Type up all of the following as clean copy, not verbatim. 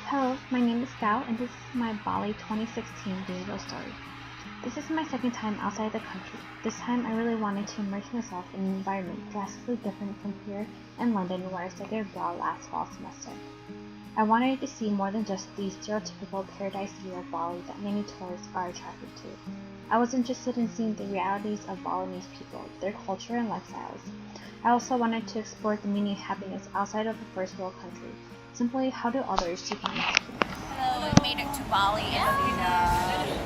Hello, my name is Gao and this is my Bali 2016 video story. This is my second time outside the country. This time I really wanted to immerse myself in an environment drastically different from here in London where I studied abroad last fall semester. I wanted to see more than just the stereotypical paradise view of Bali that many tourists are attracted to. I was interested in seeing the realities of Balinese people, their culture and lifestyles. I also wanted to explore the meaning of happiness outside of a first world country. Simply, how do others define happiness? Hello, we made it to Bali, Indonesia.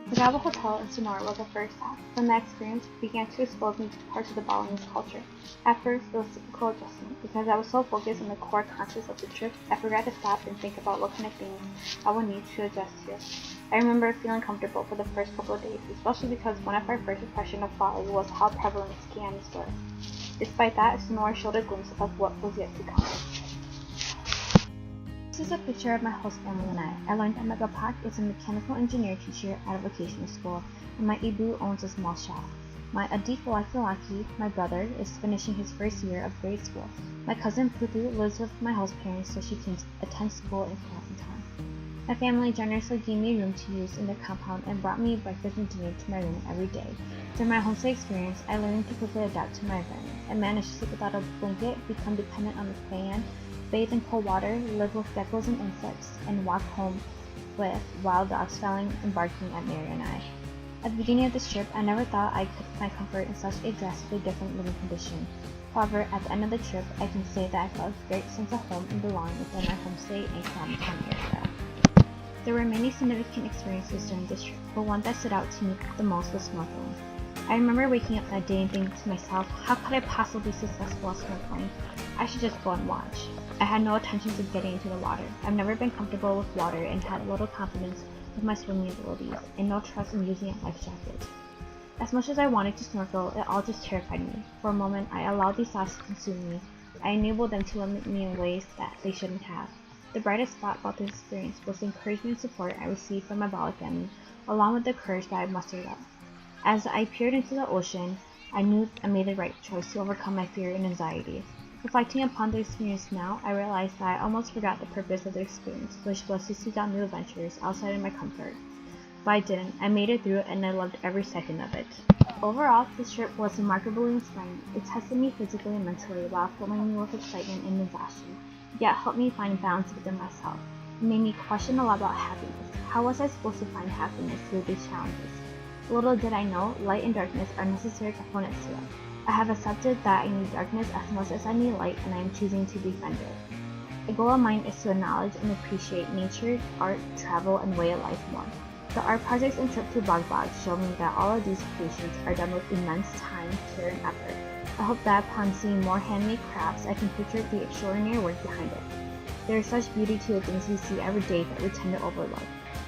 The Gao Hotel in Sonora was the first stop, but my experience began to expose me to parts of the Balinese culture. At first, it was typical adjustment. Because I was so focused on the core concepts of the trip, I forgot to stop and think about what kind of things I would need to adjust to. I remember feeling comfortable for the first couple of days, especially because one of our first impressions of Bali was how prevalent scams were. Despite that, Sonora showed a glimpse of what was yet to come. This is a picture of my host family and I. I learned that my bapak is a mechanical engineer teacher at a vocational school, and my ibu owns a small shop. My adik laki-laki, my brother, is finishing his first year of grade school. My cousin Putu lives with my host parents so she can attend school in class in time. My family generously gave me a room to use in their compound and brought me breakfast and dinner to my room every day. During my homestay experience, I learned to quickly adapt to my environment. I managed to sleep without a blanket, become dependent on the fan, bathe in cold water, live with geckos and insects, and walk home with wild dogs fouling and barking at Mary and I. At the beginning of this trip, I never thought I could find comfort in such a drastically different living condition. However, at the end of the trip, I can say that I felt a great sense of home and belonging within my homestay and camptown area. There were many significant experiences during this trip, but one that stood out to me the most was snorkeling. I remember waking up that day and thinking to myself, how could I possibly be successful at snorkeling? I should just go and watch. I had no intentions of getting into the water. I've never been comfortable with water and had little confidence with my swimming abilities, and no trust in using a life jacket. As much as I wanted to snorkel, it all just terrified me. For a moment, I allowed these thoughts to consume me. I enabled them to limit me in ways that they shouldn't have. The brightest spot about this experience was the encouragement and support I received from my Bali family, along with the courage that I mustered up. As I peered into the ocean, I knew I made the right choice to overcome my fear and anxiety. Reflecting upon the experience now, I realized that I almost forgot the purpose of the experience, which was to seek out new adventures outside of my comfort. But I didn't. I made it through it and I loved every second of it. Overall, this trip was remarkably inspiring. It tested me physically and mentally while filling me with excitement and exhaustion, yet helped me find balance within myself. It made me question a lot about happiness. How was I supposed to find happiness through these challenges? Little did I know, light and darkness are necessary components to it. I have accepted that I need darkness as much as I need light, and I am choosing to befriend it. A goal of mine is to acknowledge and appreciate nature, art, travel, and way of life more. The art projects and trip to Bali show me that all of these creations are done with immense time, care, and effort. I hope that upon seeing more handmade crafts, I can picture the extraordinary work behind it. There is such beauty to the things we see every day that we tend to overlook.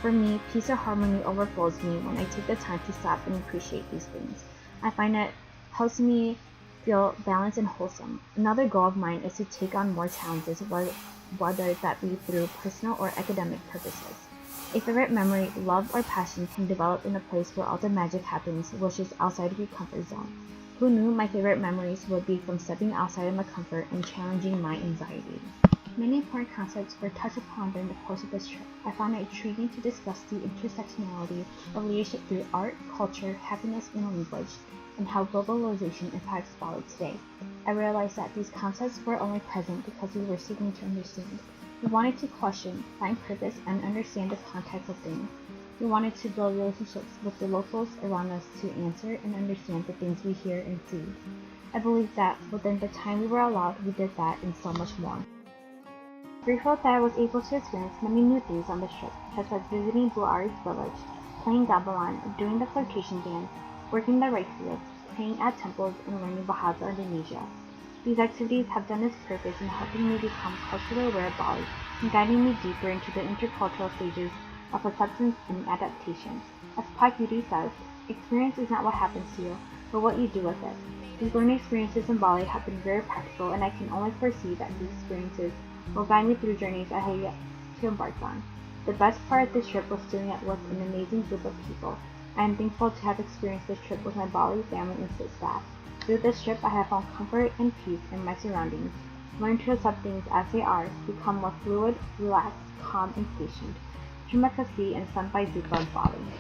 For me, peace and harmony overflows me when I take the time to stop and appreciate these things. I find it helps me feel balanced and wholesome. Another goal of mine is to take on more challenges, whether that be through personal or academic purposes. A favorite memory, love, or passion can develop in a place where all the magic happens, which is outside of your comfort zone. Who knew my favorite memories would be from stepping outside of my comfort and challenging my anxiety? Many important concepts were touched upon during the course of this trip. I found it intriguing to discuss the intersectionality of leadership through art, culture, happiness, and language, and how globalization impacts Bali today. I realized that these concepts were only present because we were seeking to understand. We wanted to question, find purpose, and understand the context of things. We wanted to build relationships with the locals around us to answer and understand the things we hear and see. I believe that within the time we were allowed, we did that and so much more. I'm grateful that I was able to experience many new things on this trip, such as visiting Blue Ari's village, playing gamelan, doing the flirtation dance, working the rice fields, praying at temples, and learning Bahasa Indonesia. These activities have done its purpose in helping me become culturally aware of Bali and guiding me deeper into the intercultural stages of acceptance and adaptation. As Pai Beauty says, experience is not what happens to you, but what you do with it. These learning experiences in Bali have been very practical, and I can only foresee that these experiences will guide me through journeys I have yet to embark on. The best part of this trip was doing it with an amazing group of people. I am thankful to have experienced this trip with my Bali family and sit staff. Through this trip, I have found comfort and peace in my surroundings, learned to accept things as they are, become more fluid, relaxed, calm, and patient. Terima kasih and Sampai Jumpa, Bali.